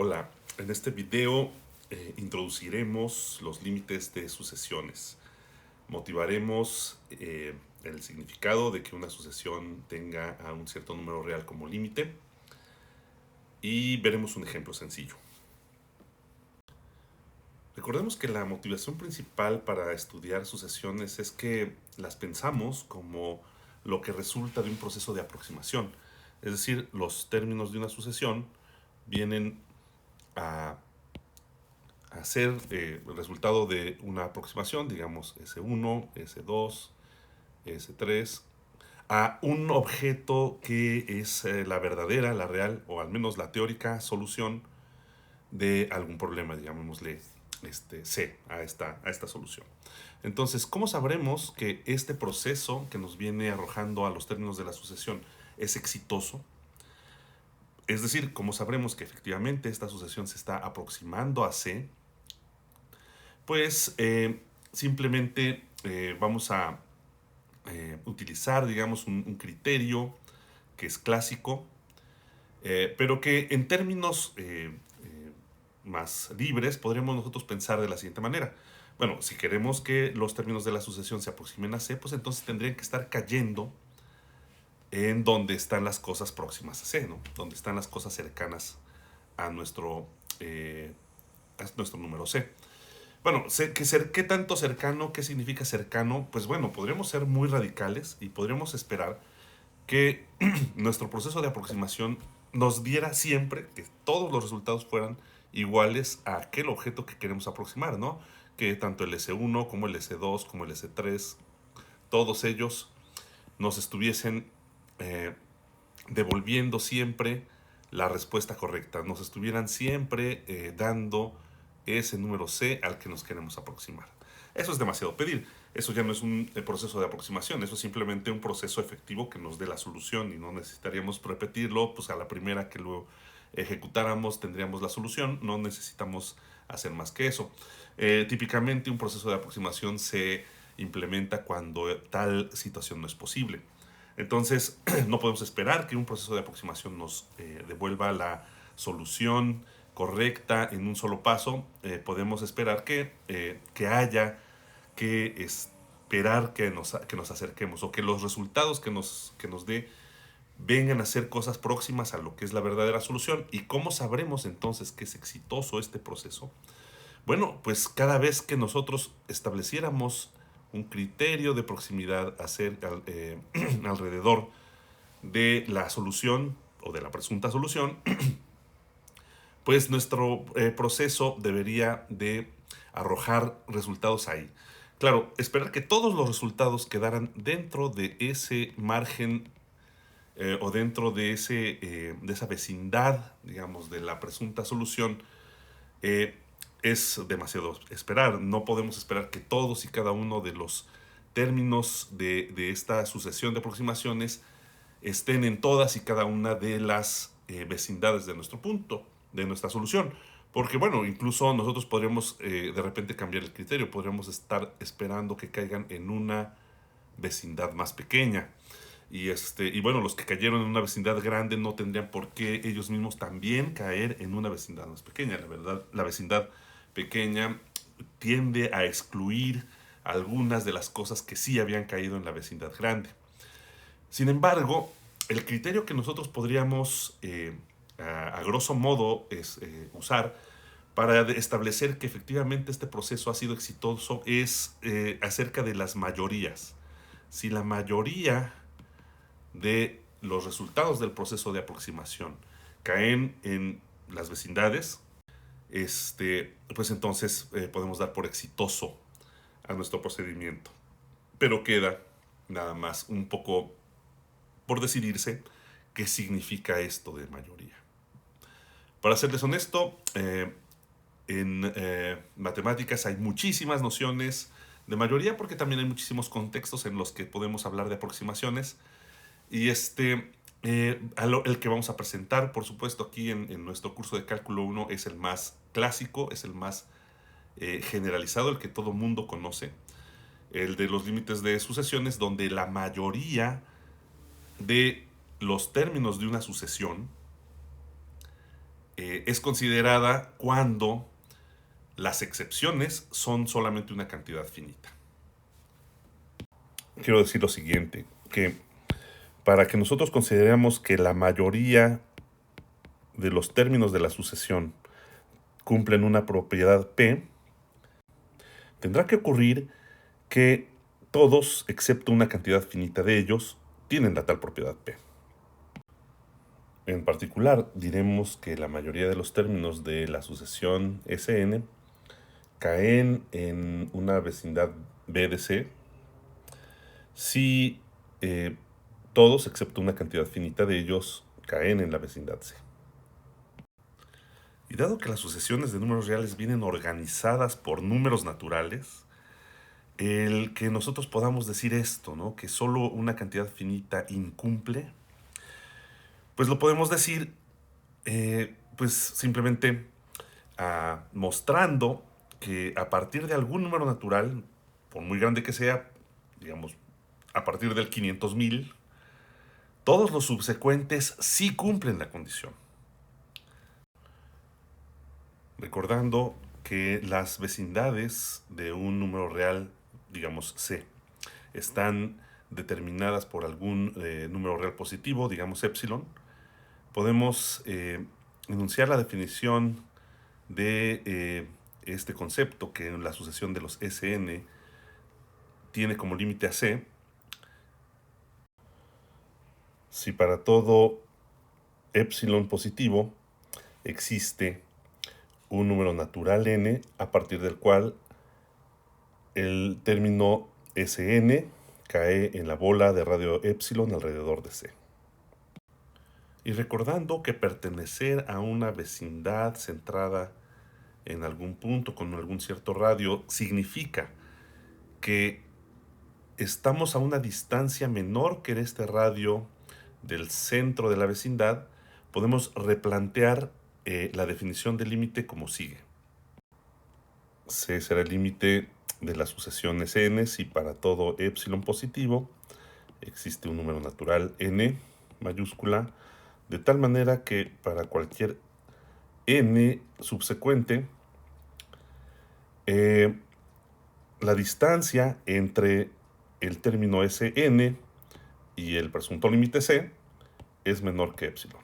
Hola, en este video introduciremos los límites de sucesiones. Motivaremos el significado de que una sucesión tenga a un cierto número real como límite y veremos un ejemplo sencillo. Recordemos que la motivación principal para estudiar sucesiones es que las pensamos como lo que resulta de un proceso de aproximación. Es decir, los términos de una sucesión vienen a ser el resultado de una aproximación, digamos S1, S2, S3, a un objeto que es la verdadera, la real, o al menos la teórica solución de algún problema, digámosle C a esta solución. Entonces, ¿cómo sabremos que este proceso que nos viene arrojando a los términos de la sucesión es exitoso? Es decir, ¿cómo sabremos que efectivamente esta sucesión se está aproximando a C? Pues simplemente vamos a utilizar, digamos, un criterio que es clásico, pero que en términos más libres podríamos nosotros pensar de la siguiente manera. Bueno, si queremos que los términos de la sucesión se aproximen a C, pues entonces tendrían que estar cayendo en donde están las cosas próximas a C, ¿no? Donde están las cosas cercanas a nuestro número C. Bueno, ¿qué tanto cercano? ¿Qué significa cercano? Pues bueno, podríamos ser muy radicales y podríamos esperar que nuestro proceso de aproximación nos diera siempre que todos los resultados fueran iguales a aquel objeto que queremos aproximar, ¿no? Que tanto el S1 como el S2 como el S3, todos ellos nos estuviesen eh, devolviendo siempre la respuesta correcta, nos estuvieran siempre dando ese número C al que nos queremos aproximar. Eso es demasiado pedir. Eso ya no es un proceso de aproximación, eso es simplemente un proceso efectivo que nos dé la solución y no necesitaríamos repetirlo, pues a la primera que lo ejecutáramos tendríamos la solución, no necesitamos hacer más que eso. Típicamente un proceso de aproximación se implementa cuando tal situación no es posible. Entonces, no podemos esperar que un proceso de aproximación nos devuelva la solución correcta en un solo paso. Podemos esperar que haya que esperar que nos acerquemos o que los resultados que nos dé vengan a ser cosas próximas a lo que es la verdadera solución. ¿Y cómo sabremos entonces que es exitoso este proceso? Bueno, pues cada vez que nosotros estableciéramos un criterio de proximidad alrededor de la solución o de la presunta solución, pues nuestro proceso debería de arrojar resultados ahí. Claro, esperar que todos los resultados quedaran dentro de ese margen o dentro de esa vecindad, digamos, de la presunta solución, eh, es demasiado esperar. No podemos esperar que todos y cada uno de los términos de esta sucesión de aproximaciones estén en todas y cada una de las vecindades de nuestro punto, de nuestra solución. Porque bueno, incluso nosotros podríamos de repente cambiar el criterio, podríamos estar esperando que caigan en una vecindad más pequeña. Y bueno, los que cayeron en una vecindad grande no tendrían por qué ellos mismos también caer en una vecindad más pequeña. La verdad, la vecindad pequeña tiende a excluir algunas de las cosas que sí habían caído en la vecindad grande. Sin embargo, el criterio que nosotros podríamos, a grosso modo, usar para establecer que efectivamente este proceso ha sido exitoso es acerca de las mayorías. Si la mayoría de los resultados del proceso de aproximación caen en las vecindades, pues entonces podemos dar por exitoso a nuestro procedimiento. Pero queda nada más un poco por decidirse qué significa esto de mayoría. Para serles honesto, en matemáticas hay muchísimas nociones de mayoría porque también hay muchísimos contextos en los que podemos hablar de aproximaciones. Y el que vamos a presentar, por supuesto, aquí en nuestro curso de cálculo 1 es el más clásico, es el más generalizado, el que todo mundo conoce, el de los límites de sucesiones, donde la mayoría de los términos de una sucesión es considerada cuando las excepciones son solamente una cantidad finita. Quiero decir lo siguiente, que para que nosotros consideremos que la mayoría de los términos de la sucesión cumplen una propiedad P, tendrá que ocurrir que todos, excepto una cantidad finita de ellos, tienen la tal propiedad P. En particular, diremos que la mayoría de los términos de la sucesión Sn caen en una vecindad B de C si todos, excepto una cantidad finita de ellos, caen en la vecindad C. Y dado que las sucesiones de números reales vienen organizadas por números naturales, el que nosotros podamos decir esto, ¿no? Que solo una cantidad finita incumple, pues lo podemos decir pues simplemente mostrando que a partir de algún número natural, por muy grande que sea, digamos, a partir del 500,000, todos los subsecuentes sí cumplen la condición. Recordando que las vecindades de un número real, digamos C, están determinadas por algún número real positivo, digamos epsilon, podemos enunciar la definición de este concepto que en la sucesión de los Sn tiene como límite a C si para todo epsilon positivo existe un número natural n a partir del cual el término Sn cae en la bola de radio epsilon alrededor de C. Y recordando que pertenecer a una vecindad centrada en algún punto con algún cierto radio significa que estamos a una distancia menor que este radio del centro de la vecindad, podemos replantear la definición del límite como sigue. C será el límite de la sucesión Sn si para todo epsilon positivo existe un número natural n mayúscula, de tal manera que para cualquier n subsecuente, la distancia entre el término Sn y el presunto límite C es menor que epsilon.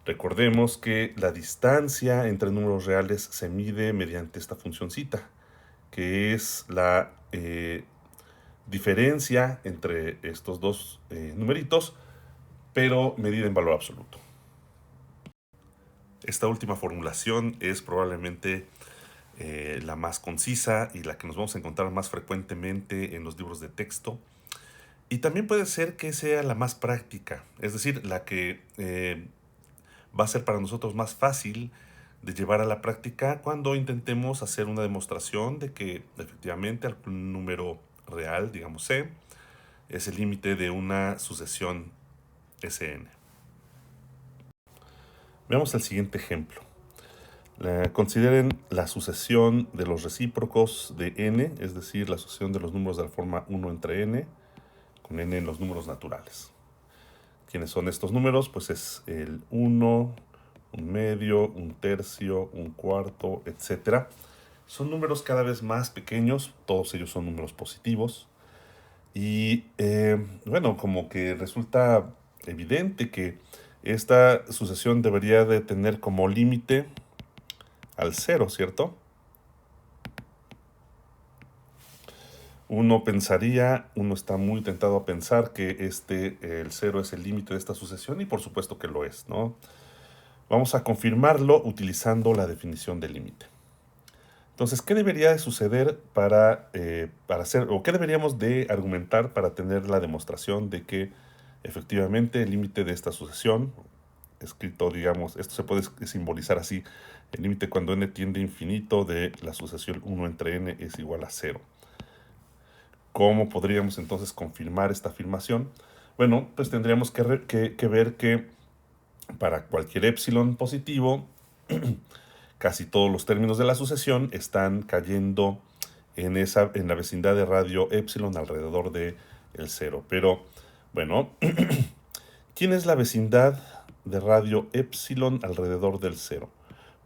Recordemos que la distancia entre números reales se mide mediante esta funcioncita, que es la diferencia entre estos dos numeritos, pero medida en valor absoluto. Esta última formulación es probablemente la más concisa y la que nos vamos a encontrar más frecuentemente en los libros de texto. Y también puede ser que sea la más práctica, es decir, la que va a ser para nosotros más fácil de llevar a la práctica cuando intentemos hacer una demostración de que efectivamente algún número real, digamos C, es el límite de una sucesión Sn. Veamos el siguiente ejemplo. Consideren la sucesión de los recíprocos de n, es decir, la sucesión de los números de la forma 1 entre n, con n en los números naturales. ¿Quiénes son estos números? Pues es el 1, un medio, un tercio, un cuarto, etc. Son números cada vez más pequeños, todos ellos son números positivos. Y bueno, como que resulta evidente que esta sucesión debería de tener como límite al 0, ¿cierto? Uno está muy tentado a pensar que el 0 es el límite de esta sucesión y por supuesto que lo es, ¿no? Vamos a confirmarlo utilizando la definición del límite. Entonces, ¿qué debería de suceder para hacer, o qué deberíamos de argumentar para tener la demostración de que efectivamente el límite de esta sucesión, escrito, digamos, esto se puede simbolizar así, el límite cuando n tiende a infinito de la sucesión 1 entre n es igual a 0? ¿Cómo podríamos entonces confirmar esta afirmación? Bueno, pues tendríamos que ver que para cualquier epsilon positivo, casi todos los términos de la sucesión están cayendo en la vecindad de radio epsilon alrededor del 0. Pero, bueno, ¿quién es la vecindad de radio epsilon alrededor del 0?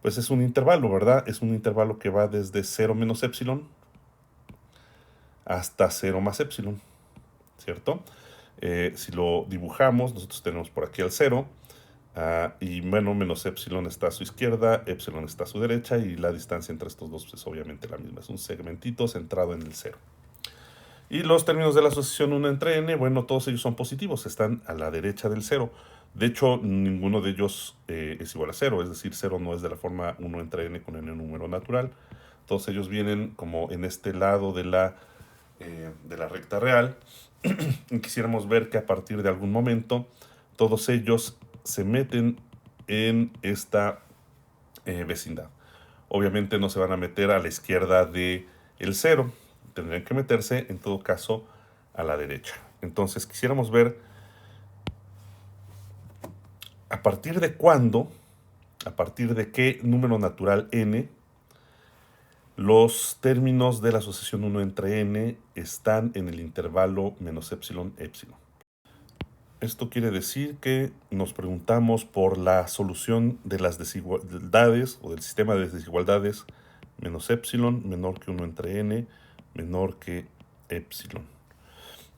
pues es un intervalo, ¿verdad? Es un intervalo que va desde 0 menos epsilon hasta 0 más epsilon, ¿cierto? Si lo dibujamos, nosotros tenemos por aquí el 0, y bueno, menos epsilon está a su izquierda, epsilon está a su derecha, y la distancia entre estos dos es obviamente la misma. Es un segmentito centrado en el 0. Y los términos de la asociación 1 entre n, bueno, todos ellos son positivos, están a la derecha del 0. De hecho, ninguno de ellos es igual a 0, es decir, 0 no es de la forma 1 entre n con n número natural. Todos ellos vienen como en este lado de la recta real. Y quisiéramos ver que a partir de algún momento todos ellos se meten en esta vecindad. Obviamente no se van a meter a la izquierda de el 0, tendrían que meterse en todo caso a la derecha. Entonces quisiéramos ver a partir de cuándo, a partir de qué número natural n, los términos de la asociación 1 entre n están en el intervalo menos epsilon epsilon. Esto quiere decir que nos preguntamos por la solución de las desigualdades o del sistema de desigualdades menos epsilon menor que 1 entre n menor que epsilon.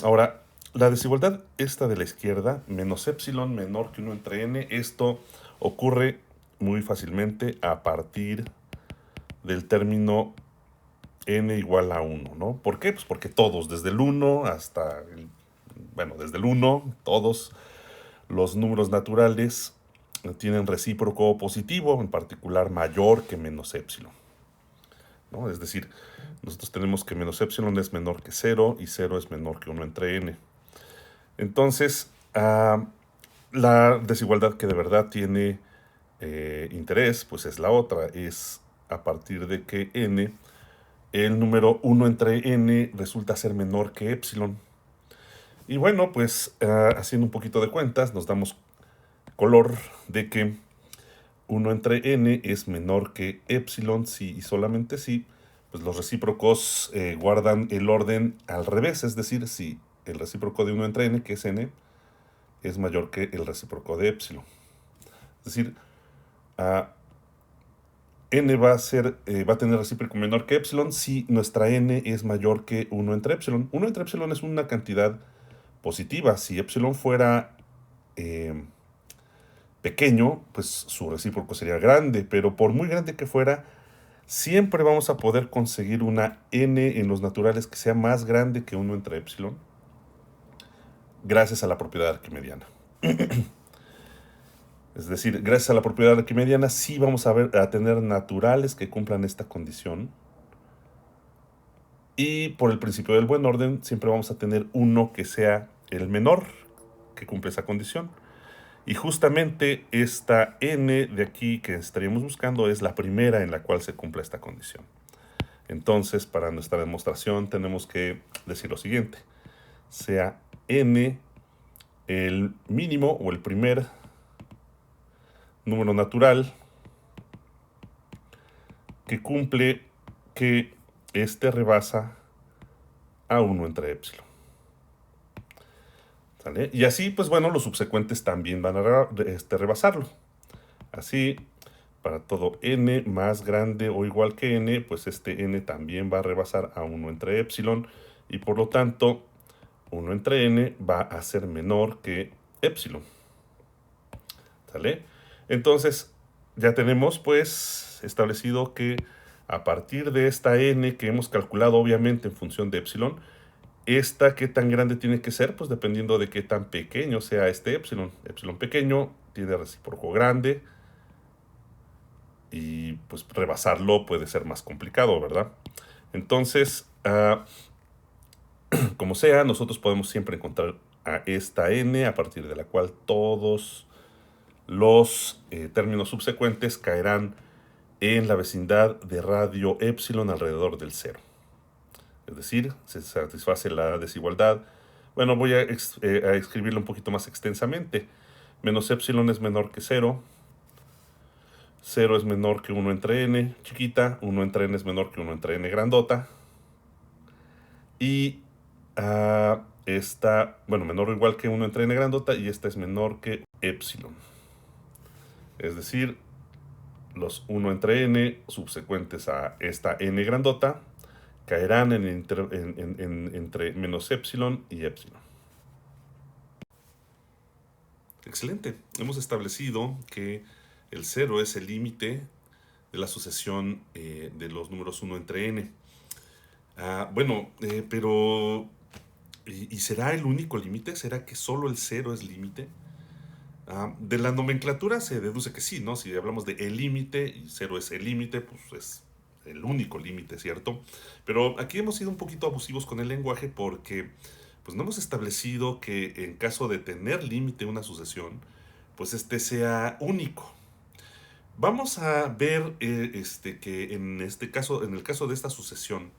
Ahora, la desigualdad esta de la izquierda, menos epsilon menor que 1 entre n, esto ocurre muy fácilmente a partir del término n igual a 1, ¿no? ¿Por qué? Pues porque todos, desde el 1 hasta desde el 1, todos los números naturales tienen recíproco positivo, en particular mayor que menos epsilon, ¿no? Es decir, nosotros tenemos que menos epsilon es menor que 0 y 0 es menor que 1 entre n. Entonces, la desigualdad que de verdad tiene interés, pues es la otra, es a partir de que n, el número 1 entre n resulta ser menor que epsilon. Y bueno, pues haciendo un poquito de cuentas, nos damos color de que 1 entre n es menor que epsilon si y solamente si pues los recíprocos guardan el orden al revés, es decir, si el recíproco de 1 entre n, que es n, es mayor que el recíproco de epsilon. Es decir, n va a tener recíproco menor que epsilon si nuestra n es mayor que 1 entre epsilon. 1 entre epsilon es una cantidad positiva. Si epsilon fuera pequeño, pues su recíproco sería grande, pero por muy grande que fuera, siempre vamos a poder conseguir una n en los naturales que sea más grande que 1 entre epsilon, gracias a la propiedad arquimediana. Es decir, gracias a la propiedad arquimediana sí vamos a tener naturales que cumplan esta condición. Y por el principio del buen orden, siempre vamos a tener uno que sea el menor que cumple esa condición. Y justamente esta n de aquí que estaríamos buscando es la primera en la cual se cumple esta condición. Entonces, para nuestra demostración tenemos que decir lo siguiente. Sea n el mínimo o el primer número natural que cumple que este rebasa a 1 entre epsilon. ¿Sale? Y así, pues bueno, los subsecuentes también van a rebasarlo. Así, para todo n más grande o igual que n, pues este n también va a rebasar a 1 entre epsilon. Y por lo tanto, 1 entre n va a ser menor que epsilon. ¿Sale? Entonces, ya tenemos pues establecido que a partir de esta n que hemos calculado obviamente en función de epsilon, esta qué tan grande tiene que ser, pues dependiendo de qué tan pequeño sea este epsilon. Epsilon pequeño tiene recíproco grande y pues rebasarlo puede ser más complicado, ¿verdad? Entonces, como sea, nosotros podemos siempre encontrar a esta n a partir de la cual todos los términos subsecuentes caerán en la vecindad de radio epsilon alrededor del 0. Es decir, se satisface la desigualdad. Bueno, voy a escribirlo un poquito más extensamente. Menos epsilon es menor que 0. 0 es menor que 1 entre n chiquita. 1 entre n es menor que 1 entre n grandota. Y esta, menor o igual que 1 entre n grandota. Y esta es menor que epsilon. Es decir, los 1 entre n subsecuentes a esta n grandota caerán entre menos epsilon y epsilon. Excelente. Hemos establecido que el 0 es el límite de la sucesión de los números 1 entre n. Pero ¿y será el único límite? ¿Será que solo el 0 es límite? De la nomenclatura se deduce que sí, ¿no? Si hablamos de el límite y 0 es el límite, pues es el único límite, ¿cierto? Pero aquí hemos sido un poquito abusivos con el lenguaje porque pues no hemos establecido que en caso de tener límite una sucesión, pues este sea único. Vamos a ver que en el caso de esta sucesión,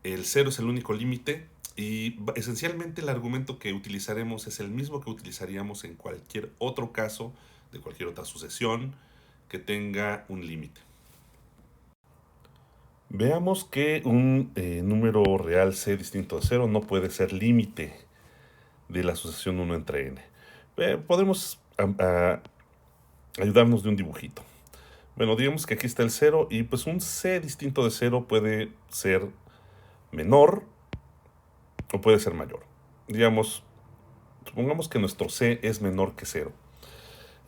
el 0 es el único límite y esencialmente el argumento que utilizaremos es el mismo que utilizaríamos en cualquier otro caso de cualquier otra sucesión que tenga un límite. Veamos que un número real c distinto de 0 no puede ser límite de la sucesión 1 entre n. Podemos ayudarnos de un dibujito. Bueno, digamos que aquí está el 0 y pues un c distinto de 0 puede ser menor o puede ser mayor. Supongamos que nuestro c es menor que 0.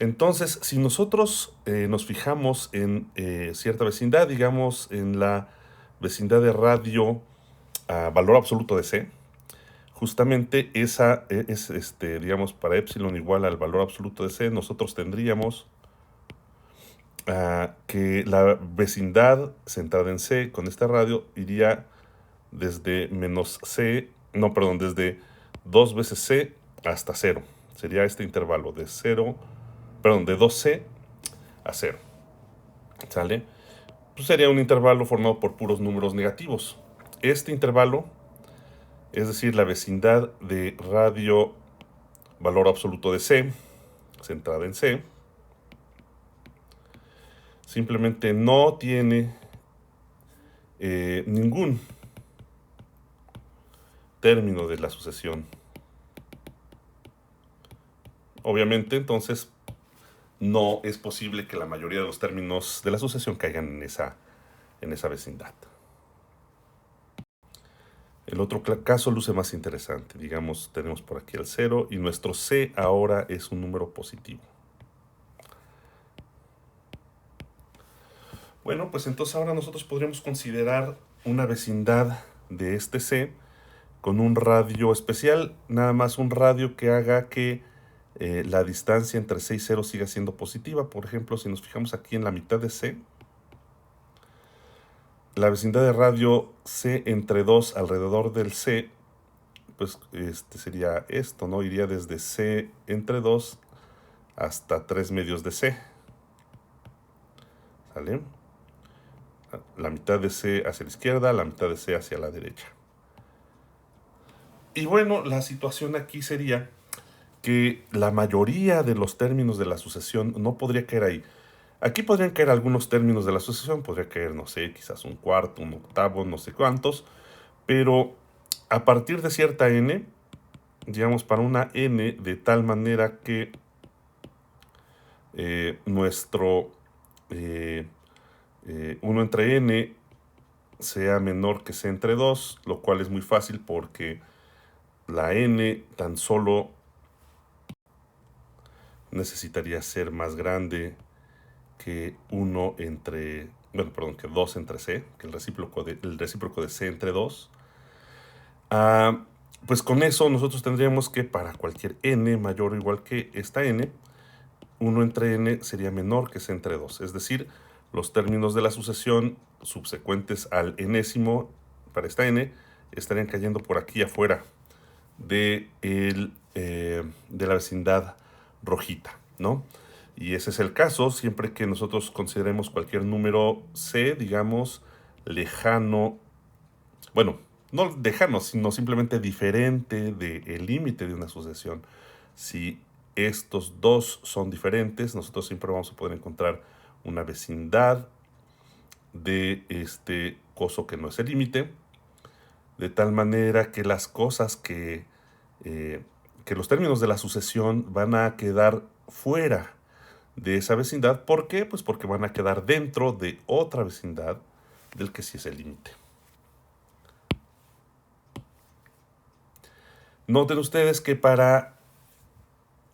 Entonces, si nosotros nos fijamos en cierta vecindad, digamos en la vecindad de radio a valor absoluto de c, justamente esa es, digamos, para epsilon igual al valor absoluto de c, nosotros tendríamos que la vecindad centrada en c con este radio iría desde desde 2 veces c hasta 0. Sería este intervalo de 2c a 0. ¿Sale? Pues sería un intervalo formado por puros números negativos. Este intervalo, es decir, la vecindad de radio valor absoluto de c, centrada en c, simplemente no tiene ningún término de la sucesión. Obviamente, entonces, no es posible que la mayoría de los términos de la sucesión caigan en esa vecindad. El otro caso luce más interesante. Digamos, tenemos por aquí el 0 y nuestro c ahora es un número positivo. Bueno, pues entonces ahora nosotros podríamos considerar una vecindad de este c con un radio especial, nada más un radio que haga que la distancia entre c y 0 siga siendo positiva. Por ejemplo, si nos fijamos aquí en la mitad de c, la vecindad de radio c entre 2 alrededor del c, pues sería esto, ¿no? Iría desde c entre 2 hasta 3 medios de c. ¿Sale? La mitad de c hacia la izquierda, la mitad de c hacia la derecha. Y bueno, la situación aquí sería que la mayoría de los términos de la sucesión no podría caer ahí. Aquí podrían caer algunos términos de la sucesión, podría caer, no sé, quizás un cuarto, un octavo, no sé cuántos, pero a partir de cierta n, digamos para una n de tal manera que nuestro 1 entre n sea menor que c entre 2, lo cual es muy fácil porque la n tan solo necesitaría ser más grande que 2 entre c, que el recíproco de c entre 2. Pues con eso nosotros tendríamos que para cualquier n mayor o igual que esta n, 1 entre n sería menor que c entre 2. Es decir, los términos de la sucesión subsecuentes al enésimo para esta n estarían cayendo por aquí afuera de la vecindad rojita, ¿no? Y ese es el caso siempre que nosotros consideremos cualquier número c, digamos, lejano, bueno, no lejano, sino simplemente diferente del límite de una sucesión. Si estos dos son diferentes, nosotros siempre vamos a poder encontrar una vecindad de este coso que no es el límite, de tal manera que las cosas que los términos de la sucesión van a quedar fuera de esa vecindad. ¿Por qué? Pues porque van a quedar dentro de otra vecindad del que sí es el límite. Noten ustedes que para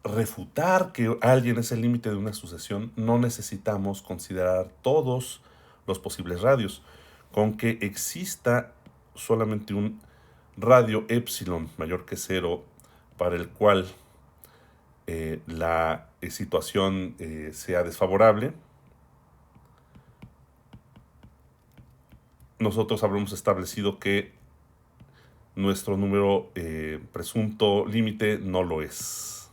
refutar que alguien es el límite de una sucesión, no necesitamos considerar todos los posibles radios. Con que exista solamente un radio epsilon mayor que cero para el cual la situación sea desfavorable, nosotros habremos establecido que nuestro número presunto límite no lo es.